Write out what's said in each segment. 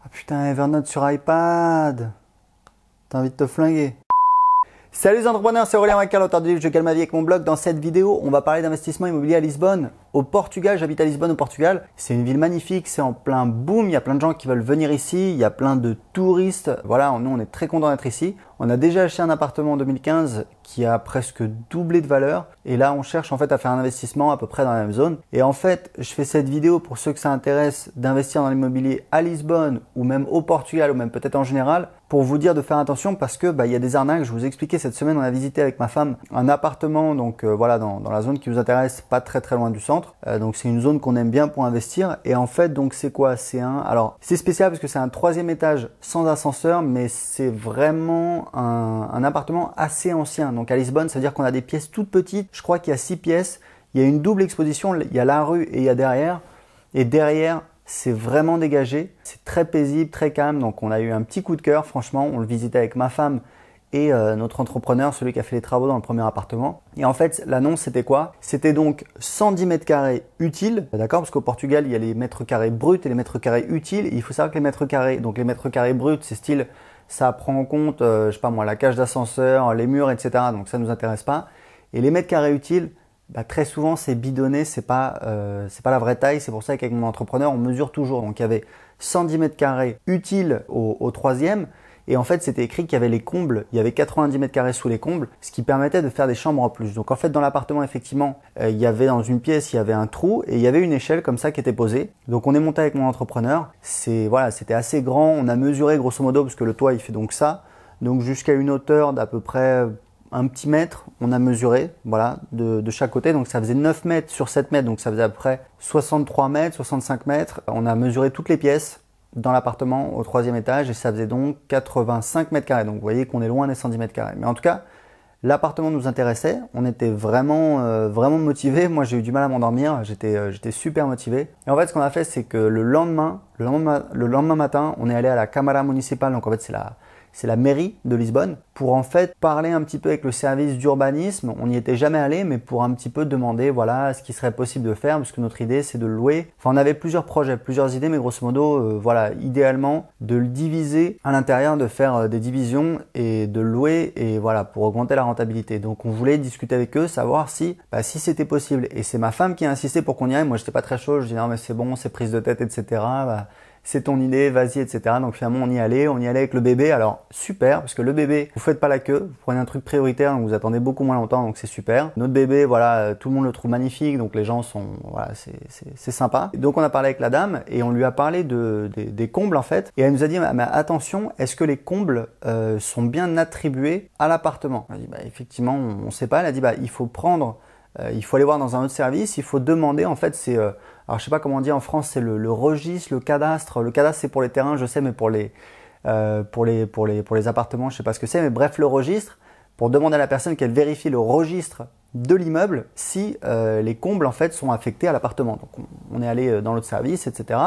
Oh putain, Evernote sur iPad. T'as envie de te flinguer. Salut les entrepreneurs, c'est Aurélien Macal, auteur du livre Je gagne ma vie avec mon blog. Dans cette vidéo, on va parler d'investissement immobilier à Lisbonne, au Portugal. J'habite à Lisbonne, au Portugal. C'est une ville magnifique, c'est en plein boom. Il y a plein de gens qui veulent venir ici. Il y a plein de touristes. Voilà, nous, on est très contents d'être ici. On a déjà acheté un appartement en 2015 qui a presque doublé de valeur. Et là, on cherche en fait à faire un investissement à peu près dans la même zone. Et en fait, je fais cette vidéo pour ceux que ça intéresse d'investir dans l'immobilier à Lisbonne ou même au Portugal ou même peut-être en général, pour vous dire de faire attention parce que il y a des arnaques. Je vous ai expliqué cette semaine, on a visité avec ma femme un appartement donc voilà dans la zone qui vous intéresse, pas très loin du centre. Donc c'est une zone qu'on aime bien pour investir. Et en fait donc c'est quoi? Alors c'est spécial parce que c'est un 3e étage sans ascenseur, mais c'est vraiment un appartement assez ancien. Donc à Lisbonne, c'est-à-dire qu'on a des pièces toutes petites. Je crois qu'il y a 6 pièces. Il y a une double exposition. Il y a la rue et il y a derrière. Et derrière, c'est vraiment dégagé, c'est très paisible, très calme, donc on a eu un petit coup de cœur, franchement, on le visitait avec ma femme et notre entrepreneur, celui qui a fait les travaux dans le premier appartement. Et en fait, l'annonce c'était quoi? C'était donc 110 mètres carrés utiles, d'accord? Parce qu'au Portugal, il y a les mètres carrés bruts et les mètres carrés utiles. Et il faut savoir que les mètres carrés bruts, c'est style, ça prend en compte, je sais pas moi, la cage d'ascenseur, les murs, etc. Donc ça ne nous intéresse pas. Et les mètres carrés utiles, très souvent c'est bidonné, c'est pas la vraie taille. C'est pour ça qu'avec mon entrepreneur on mesure toujours. Donc il y avait 110 mètres carrés utiles au 3e, et en fait c'était écrit qu'il y avait les combles, il y avait 90 mètres carrés sous les combles, ce qui permettait de faire des chambres en plus. Donc en fait dans l'appartement effectivement il y avait dans une pièce il y avait un trou et il y avait une échelle comme ça qui était posée. Donc on est monté avec mon entrepreneur, c'était assez grand, on a mesuré grosso modo parce que le toit il fait donc ça, donc jusqu'à une hauteur d'à peu près un petit mètre, on a mesuré, voilà, de chaque côté. Donc ça faisait 9 mètres sur 7 mètres, donc ça faisait à peu près 63 mètres, 65 mètres. On a mesuré toutes les pièces dans l'appartement au 3e étage et ça faisait donc 85 mètres carrés. Donc vous voyez qu'on est loin des 110 mètres carrés. Mais en tout cas, l'appartement nous intéressait. On était vraiment motivés. Moi, j'ai eu du mal à m'endormir. J'étais super motivé. Et en fait, ce qu'on a fait, c'est que le lendemain matin, on est allé à la Câmara Municipal. Donc en fait, c'est la mairie de Lisbonne, pour en fait parler un petit peu avec le service d'urbanisme. On n'y était jamais allé, mais pour un petit peu demander voilà ce qui serait possible de faire, parce que notre idée c'est de le louer. Enfin, on avait plusieurs projets, plusieurs idées, mais grosso modo, voilà, idéalement de le diviser à l'intérieur, de faire des divisions et de le louer, et voilà, pour augmenter la rentabilité. Donc on voulait discuter avec eux, savoir si c'était possible. Et c'est ma femme qui a insisté pour qu'on y aille. Moi j'étais pas très chaud, je dis non mais c'est bon, c'est prise de tête, etc. C'est ton idée, vas-y, etc. Donc finalement on y allait avec le bébé. Alors super, parce que le bébé, vous faites pas la queue, vous prenez un truc prioritaire, donc vous attendez beaucoup moins longtemps, donc c'est super. Notre bébé, voilà, tout le monde le trouve magnifique, donc les gens sont, voilà, c'est sympa. Donc on a parlé avec la dame et on lui a parlé des combles en fait, et elle nous a dit mais attention, est-ce que les combles sont bien attribués à l'appartement? On a dit effectivement on sait pas. Elle a dit il faut aller voir dans un autre service, il faut demander en fait alors je sais pas comment on dit en France, c'est le registre, le cadastre. Le cadastre c'est pour les terrains, je sais, mais pour les appartements, je sais pas ce que c'est, mais bref, le registre, pour demander à la personne qu'elle vérifie le registre de l'immeuble si les combles en fait sont affectés à l'appartement. Donc on est allé dans l'autre service, etc.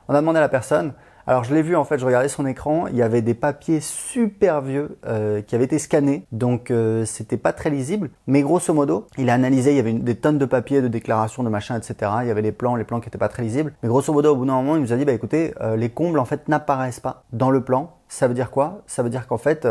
On a demandé à la personne. Alors je l'ai vu en fait, je regardais son écran, il y avait des papiers super vieux qui avaient été scannés, donc c'était pas très lisible. Mais grosso modo, il a analysé, il y avait des tonnes de papiers, de déclarations, de machin, etc. Il y avait les plans qui étaient pas très lisibles. Mais grosso modo, au bout d'un moment, il nous a dit écoutez, les combles en fait n'apparaissent pas dans le plan. Ça veut dire quoi? Ça veut dire qu'en fait,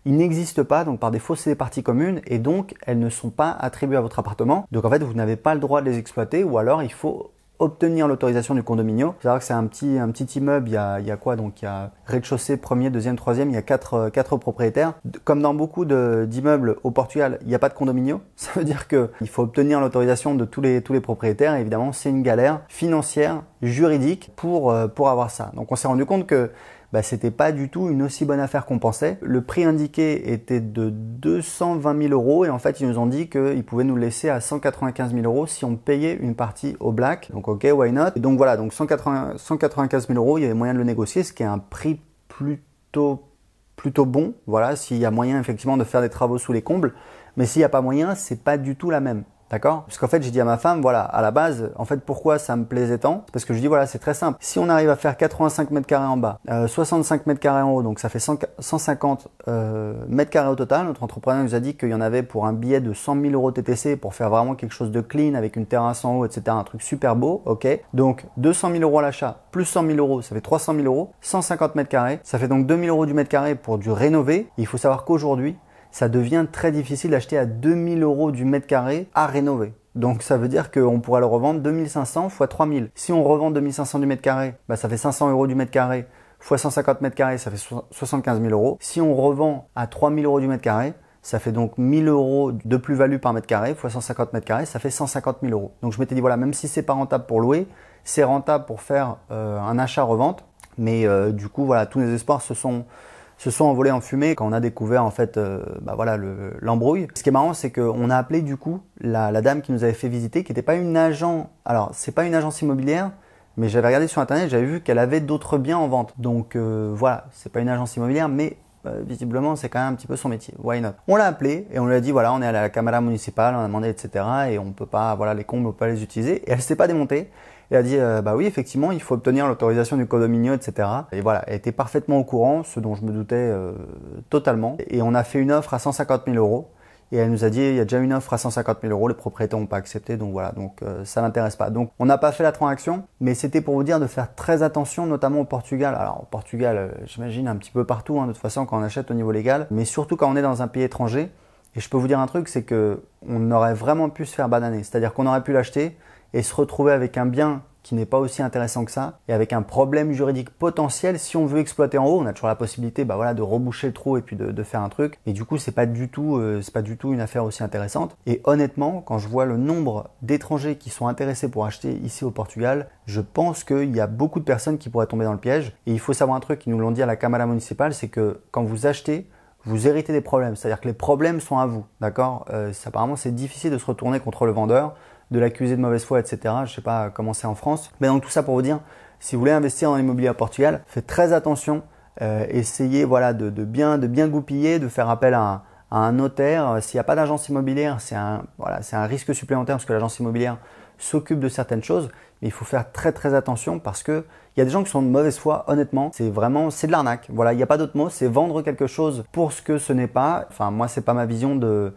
ils n'existent pas, donc par défaut c'est des parties communes et donc elles ne sont pas attribuées à votre appartement. Donc en fait, vous n'avez pas le droit de les exploiter, ou alors il faut obtenir l'autorisation du condominio. Il faut savoir que c'est un petit immeuble, il y a quoi? Donc il y a rez-de-chaussée, premier, deuxième, troisième, il y a quatre propriétaires. Comme dans beaucoup d'immeubles au Portugal, il n'y a pas de condominio. Ça veut dire qu'il faut obtenir l'autorisation de tous les propriétaires, et évidemment c'est une galère financière, juridique pour avoir ça. Donc on s'est rendu compte que c'était pas du tout une aussi bonne affaire qu'on pensait. Le prix indiqué était de 220 000 euros et en fait ils nous ont dit qu'ils pouvaient nous laisser à 195 000 euros si on payait une partie au black. Donc ok, why not? Et donc voilà, donc 195 000 euros, il y avait moyen de le négocier, ce qui est un prix plutôt bon. Voilà, s'il y a moyen effectivement de faire des travaux sous les combles, mais s'il n'y a pas moyen, c'est pas du tout la même. D'accord? Parce qu'en fait, j'ai dit à ma femme, voilà, à la base, en fait, pourquoi ça me plaisait tant? Parce que je dis, voilà, c'est très simple. Si on arrive à faire 85 mètres carrés en bas, 65 mètres carrés en haut, donc ça fait 150 mètres carrés au total. Notre entrepreneur nous a dit qu'il y en avait pour un billet de 100 000 euros TTC pour faire vraiment quelque chose de clean avec une terrasse en haut, etc. Un truc super beau, ok? Donc 200 000 euros à l'achat, plus 100 000 euros, ça fait 300 000 euros, 150 mètres carrés. Ça fait donc 2 000 euros du mètre carré pour du rénové. Et il faut savoir qu'aujourd'hui, ça devient très difficile d'acheter à 2 000 euros du mètre carré à rénover. Donc ça veut dire qu'on pourra le revendre 2500 x 3000. Si on revend 2500 du mètre carré, bah ça fait 500 euros du mètre carré x 150 mètres carrés, ça fait 75 000 euros. Si on revend à 3000 euros du mètre carré, ça fait donc 1000 euros de plus-value par mètre carré x 150 mètres carrés, ça fait 150 000 euros. Donc je m'étais dit voilà, même si c'est pas rentable pour louer, c'est rentable pour faire un achat-revente. Mais du coup voilà, tous les espoirs se sont envolés en fumée quand on a découvert en fait voilà, l'embrouille. Ce qui est marrant, c'est qu'on a appelé du coup la dame qui nous avait fait visiter, qui n'était pas une agent. Alors c'est pas une agence immobilière, mais j'avais regardé sur internet, j'avais vu qu'elle avait d'autres biens en vente. Donc voilà, c'est pas une agence immobilière, mais visiblement c'est quand même un petit peu son métier. Why not? On l'a appelé et on lui a dit voilà, on est à la Cámara municipale, on a demandé etc. Et on peut pas, voilà, les comptes on peut pas les utiliser. Et elle s'est pas démontée. Et elle a dit bah oui, effectivement, il faut obtenir l'autorisation du condominio, etc. Et voilà, elle était parfaitement au courant, ce dont je me doutais totalement. Et on a fait une offre à 150 000 euros. Et elle nous a dit, il y a déjà une offre à 150 000 euros, les propriétaires n'ont pas accepté, donc voilà, donc ça n'intéresse pas. Donc on n'a pas fait la transaction, mais c'était pour vous dire de faire très attention, notamment au Portugal. Alors au Portugal, j'imagine un petit peu partout, hein, de toute façon, quand on achète au niveau légal, mais surtout quand on est dans un pays étranger. Et je peux vous dire un truc, c'est que on aurait vraiment pu se faire bananer. C'est-à-dire qu'on aurait pu l'acheter et se retrouver avec un bien qui n'est pas aussi intéressant que ça et avec un problème juridique potentiel. Si on veut exploiter en haut, on a toujours la possibilité voilà, de reboucher le trou et puis de faire un truc. Et du coup, c'est pas du tout une affaire aussi intéressante. Et honnêtement, quand je vois le nombre d'étrangers qui sont intéressés pour acheter ici au Portugal, je pense qu'il y a beaucoup de personnes qui pourraient tomber dans le piège. Et il faut savoir un truc, ils nous l'ont dit à la Cámara municipale, c'est que quand vous achetez, vous héritez des problèmes. C'est-à-dire que les problèmes sont à vous, d'accord? Apparemment, c'est difficile de se retourner contre le vendeur, de l'accuser de mauvaise foi, etc. Je ne sais pas comment c'est en France. Mais donc tout ça pour vous dire, si vous voulez investir dans l'immobilier à Portugal, faites très attention. Essayez voilà, de bien goupiller, de faire appel à un notaire. S'il n'y a pas d'agence immobilière, c'est un risque supplémentaire parce que l'agence immobilière s'occupe de certaines choses. Mais il faut faire très très attention parce qu'il y a des gens qui sont de mauvaise foi, honnêtement. C'est de l'arnaque. Voilà, il n'y a pas d'autre mot. C'est vendre quelque chose pour ce que ce n'est pas. Enfin, moi, c'est pas ma vision de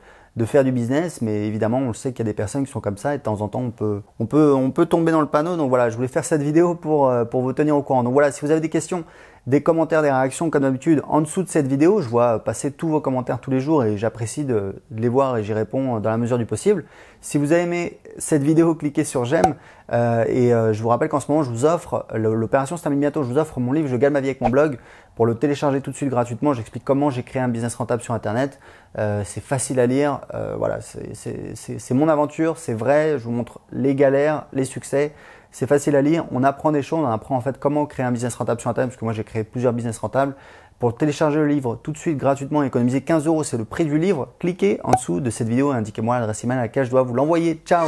faire du business, mais évidemment on le sait qu'il y a des personnes qui sont comme ça et de temps en temps on peut tomber dans le panneau. Donc voilà, je voulais faire cette vidéo pour vous tenir au courant. Donc voilà, si vous avez des questions, des commentaires, des réactions comme d'habitude en dessous de cette vidéo, je vois passer tous vos commentaires tous les jours et j'apprécie de les voir et j'y réponds dans la mesure du possible. Si vous avez aimé cette vidéo, cliquez sur j'aime je vous rappelle qu'en ce moment je vous offre, l'opération se termine bientôt, je vous offre mon livre Je gagne ma vie avec mon blog. Pour le télécharger tout de suite gratuitement, j'explique comment j'ai créé un business rentable sur internet. C'est facile à lire, voilà, c'est mon aventure, c'est vrai, je vous montre les galères, les succès. C'est facile à lire, on apprend des choses, on apprend en fait comment créer un business rentable sur internet, parce que moi j'ai créé plusieurs business rentables. Pour télécharger le livre tout de suite gratuitement et économiser 15 euros, c'est le prix du livre. Cliquez en dessous de cette vidéo et indiquez-moi l'adresse email à laquelle je dois vous l'envoyer. Ciao!